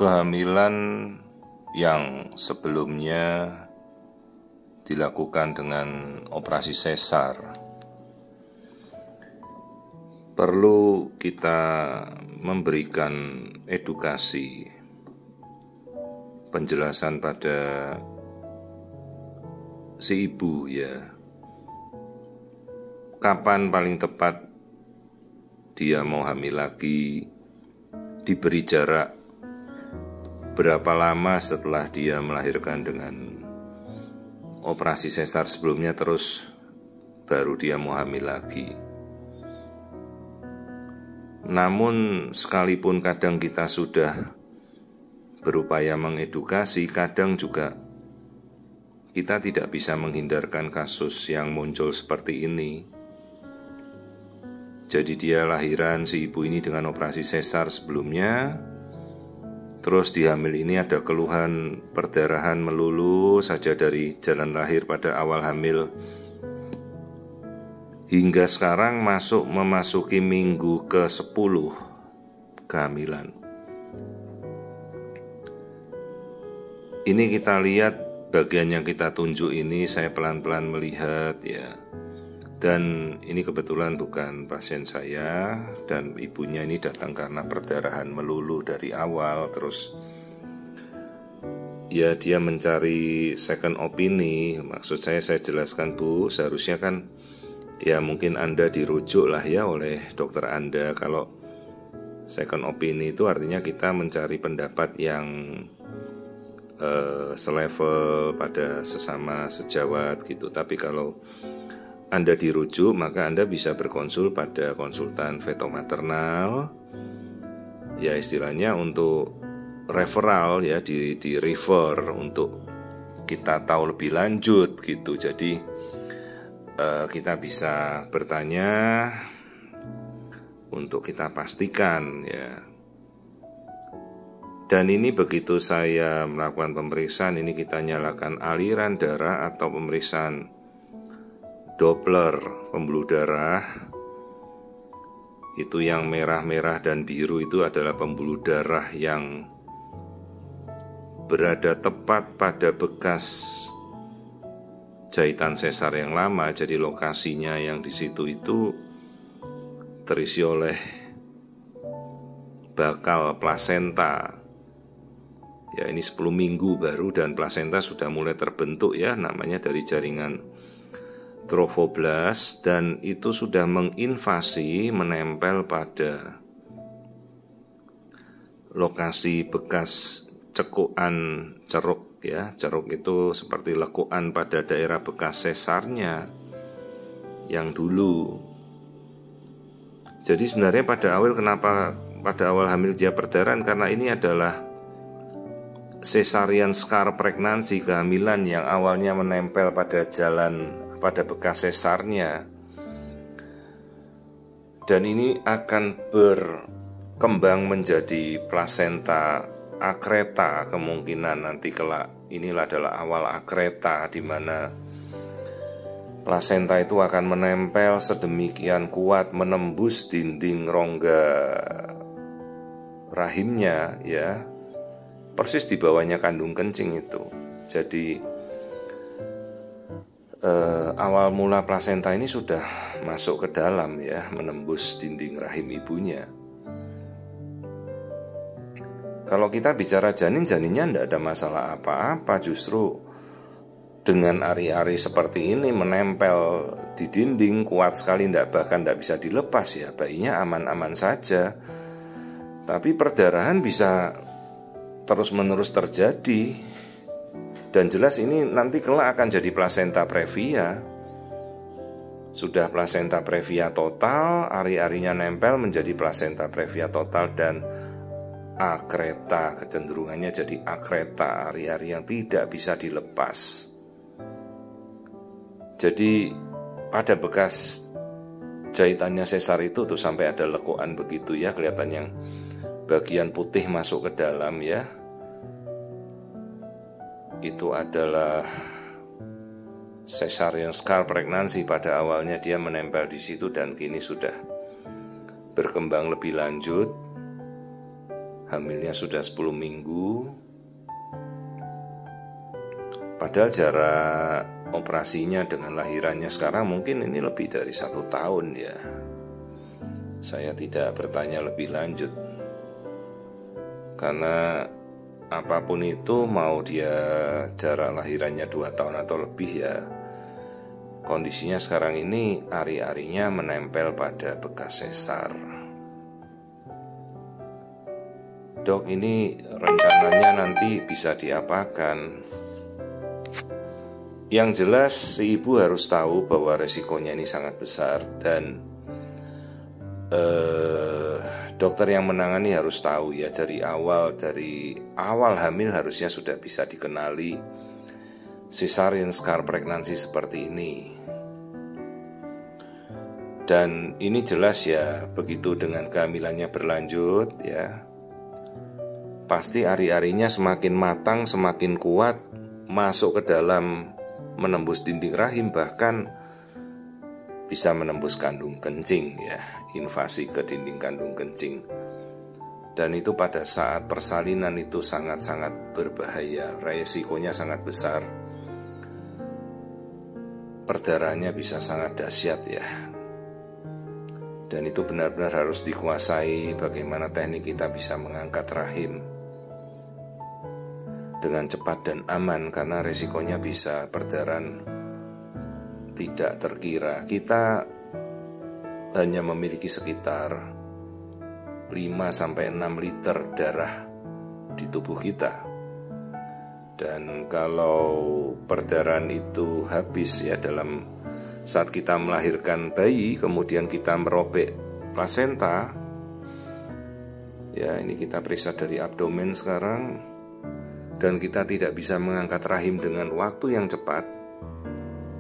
Kehamilan yang sebelumnya dilakukan dengan operasi sesar perlu kita memberikan edukasi, penjelasan pada si ibu ya, kapan paling tepat dia mau hamil lagi, diberi jarak berapa lama setelah dia melahirkan dengan operasi sesar sebelumnya, terus baru dia mau hamil lagi. Namun sekalipun kadang kita sudah berupaya mengedukasi, kadang juga kita tidak bisa menghindarkan kasus yang muncul seperti ini. Jadi dia lahiran, si ibu ini dengan operasi sesar sebelumnya, terus di hamil ini ada keluhan perdarahan melulu saja dari jalan lahir pada awal hamil, hingga sekarang memasuki minggu ke-10 kehamilan. Ini kita lihat bagian yang kita tunjuk ini, saya pelan-pelan melihat ya. Dan ini kebetulan bukan pasien saya, dan ibunya ini datang karena perdarahan melulu dari awal. Terus ya dia mencari second opini. Maksud saya jelaskan, Bu, seharusnya kan ya mungkin Anda dirujuk lah ya oleh dokter Anda. Kalau second opini itu artinya kita mencari pendapat yang selevel pada sesama sejawat gitu. Tapi kalau Anda dirujuk, maka Anda bisa berkonsul pada konsultan feto-maternal, ya istilahnya untuk referral ya, di refer untuk kita tahu lebih lanjut gitu. Jadi kita bisa bertanya untuk kita pastikan ya. Dan ini begitu saya melakukan pemeriksaan, ini kita nyalakan aliran darah atau pemeriksaan Doppler pembuluh darah. Itu yang merah-merah dan biru itu adalah pembuluh darah yang berada tepat pada bekas jahitan sesar yang lama. Jadi lokasinya yang di situ itu terisi oleh bakal plasenta. Ya ini 10 minggu baru dan plasenta sudah mulai terbentuk ya, namanya dari jaringan trofoblast, dan itu sudah menginvasi, menempel pada lokasi bekas cekuan ceruk ya. Ceruk itu seperti lekuan pada daerah bekas sesarnya yang dulu. Jadi sebenarnya pada awal hamil dia perdarahan, karena ini adalah cesarean scar pregnancy, kehamilan yang awalnya menempel pada pada bekas sesarnya, dan ini akan berkembang menjadi plasenta akreta kemungkinan nanti kelak. Inilah adalah awal akreta, di mana plasenta itu akan menempel sedemikian kuat menembus dinding rongga rahimnya ya, persis di bawahnya kandung kencing itu. Jadi awal mula plasenta ini sudah masuk ke dalam ya, menembus dinding rahim ibunya. Kalau kita bicara janinnya tidak ada masalah apa-apa, justru dengan ari-ari seperti ini menempel di dinding kuat sekali, bahkan tidak bisa dilepas ya, bayinya aman-aman saja. Tapi perdarahan bisa terus-menerus terjadi. Dan jelas ini nanti kelak akan jadi plasenta previa. Sudah plasenta previa total, ari-arinya nempel menjadi plasenta previa total, dan akreta, kecenderungannya jadi akreta, ari-ari yang tidak bisa dilepas. Jadi pada bekas jahitannya sesar itu tuh sampai ada lekuan begitu ya, kelihatan yang bagian putih masuk ke dalam ya. Itu adalah cesarean scar pregnancy. Pada awalnya dia menempel di situ dan kini sudah berkembang lebih lanjut. hamilnya sudah 10 minggu. Padahal jarak operasinya dengan lahirannya sekarang mungkin ini lebih dari 1 tahun ya. Saya tidak bertanya lebih lanjut, karena apapun itu, mau dia jarak lahirannya 2 tahun atau lebih ya, kondisinya sekarang ini ari-arinya menempel pada bekas sesar. Dok, ini rencananya nanti bisa diapakan? Yang jelas si ibu harus tahu bahwa resikonya ini sangat besar, dan dokter yang menangani harus tahu ya, dari awal hamil harusnya sudah bisa dikenali cesarean scar pregnancy seperti ini. Dan ini jelas ya, begitu dengan kehamilannya berlanjut ya, pasti ari-arinya semakin matang, semakin kuat, masuk ke dalam, menembus dinding rahim, bahkan bisa menembus kandung kencing ya, invasi ke dinding kandung kencing. Dan itu pada saat persalinan itu sangat-sangat berbahaya, resikonya sangat besar. Perdarahannya bisa sangat dahsyat ya. Dan itu benar-benar harus dikuasai, bagaimana teknik kita bisa mengangkat rahim dengan cepat dan aman, karena resikonya bisa perdarahan tidak terkira. Kita hanya memiliki sekitar 5-6 liter darah di tubuh kita. Dan kalau perdarahan itu habis ya dalam saat kita melahirkan bayi, kemudian kita merobek plasenta, ya ini kita periksa dari abdomen sekarang, dan kita tidak bisa mengangkat rahim dengan waktu yang cepat,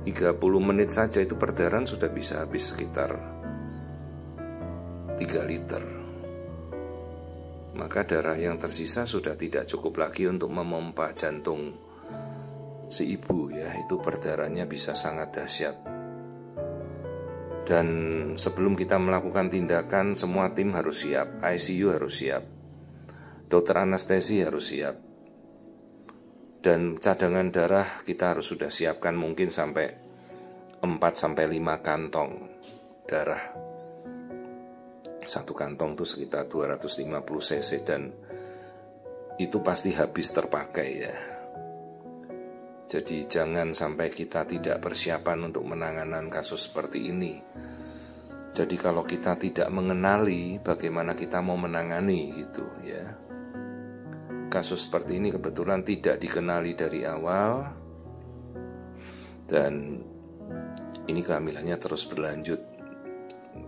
30 menit saja itu perdarahan sudah bisa habis sekitar 3 liter. Maka darah yang tersisa sudah tidak cukup lagi untuk memompa jantung si ibu ya, itu perdarahannya bisa sangat dahsyat. Dan sebelum kita melakukan tindakan, semua tim harus siap, ICU harus siap, dokter anestesi harus siap. Dan cadangan darah kita harus sudah siapkan mungkin sampai 4-5 kantong darah. Satu kantong itu sekitar 250 cc, dan itu pasti habis terpakai ya. Jadi jangan sampai kita tidak persiapan untuk menangani kasus seperti ini. Jadi kalau kita tidak mengenali, bagaimana kita mau menangani gitu ya. Kasus seperti ini kebetulan tidak dikenali dari awal, dan ini kehamilannya terus berlanjut.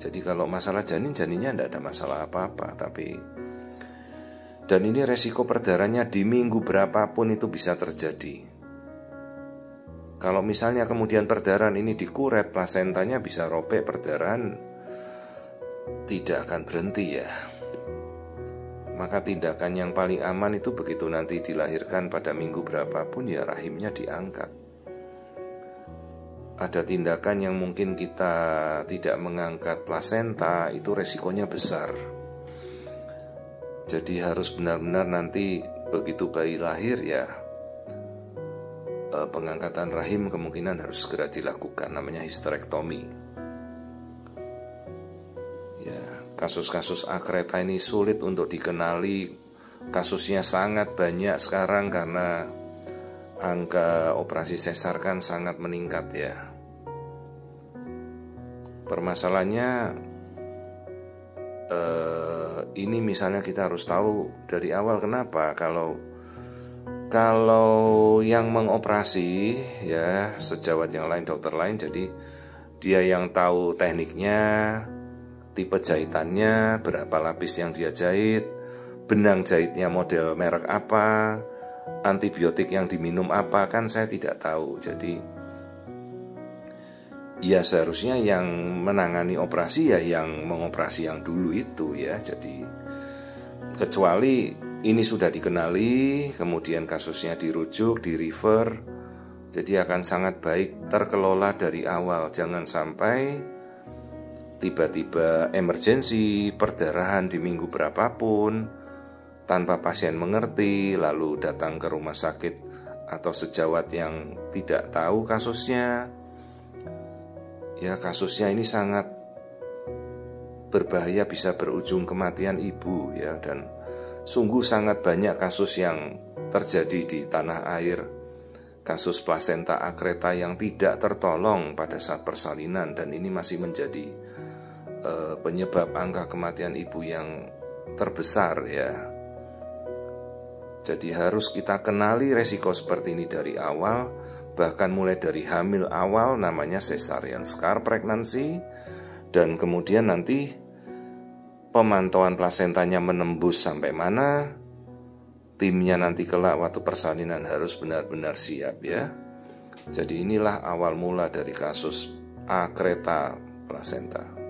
Jadi kalau masalah janinnya tidak ada masalah apa-apa, dan ini resiko perdarahannya di minggu berapapun itu bisa terjadi. Kalau misalnya kemudian perdarahan ini dikurep, plasentanya bisa robek, perdarahan tidak akan berhenti ya. Maka tindakan yang paling aman itu begitu nanti dilahirkan pada minggu berapapun ya rahimnya diangkat. Ada tindakan yang mungkin kita tidak mengangkat plasenta, itu resikonya besar. Jadi harus benar-benar nanti begitu bayi lahir ya, pengangkatan rahim kemungkinan harus segera dilakukan, namanya histerektomi. Ya, kasus-kasus akreta ini sulit untuk dikenali, kasusnya sangat banyak sekarang karena angka operasi sesar kan sangat meningkat ya. Permasalahannya ini misalnya kita harus tahu dari awal kenapa. Kalau yang mengoperasi ya sejawat yang lain, dokter lain, jadi dia yang tahu tekniknya, tipe jahitannya, berapa lapis yang dia jahit, benang jahitnya model merek apa, antibiotik yang diminum apa, kan saya tidak tahu. Jadi ya seharusnya yang menangani operasi ya yang mengoperasi yang dulu itu ya. Jadi kecuali ini sudah dikenali, kemudian kasusnya dirujuk, di-refer, jadi akan sangat baik terkelola dari awal. Jangan sampai tiba-tiba emergensi, perdarahan di minggu berapapun, tanpa pasien mengerti, lalu datang ke rumah sakit atau sejawat yang tidak tahu kasusnya. Ya, kasusnya ini sangat berbahaya, bisa berujung kematian ibu ya, dan sungguh sangat banyak kasus yang terjadi di tanah air. Kasus plasenta akreta yang tidak tertolong pada saat persalinan, dan ini masih menjadi penyebab angka kematian ibu yang terbesar ya. Jadi harus kita kenali resiko seperti ini dari awal, bahkan mulai dari hamil awal, namanya cesarean scar pregnancy, dan kemudian nanti pemantauan plasentanya menembus sampai mana, timnya nanti kelak waktu persalinan harus benar-benar siap ya. Jadi inilah awal mula dari kasus akreta plasenta.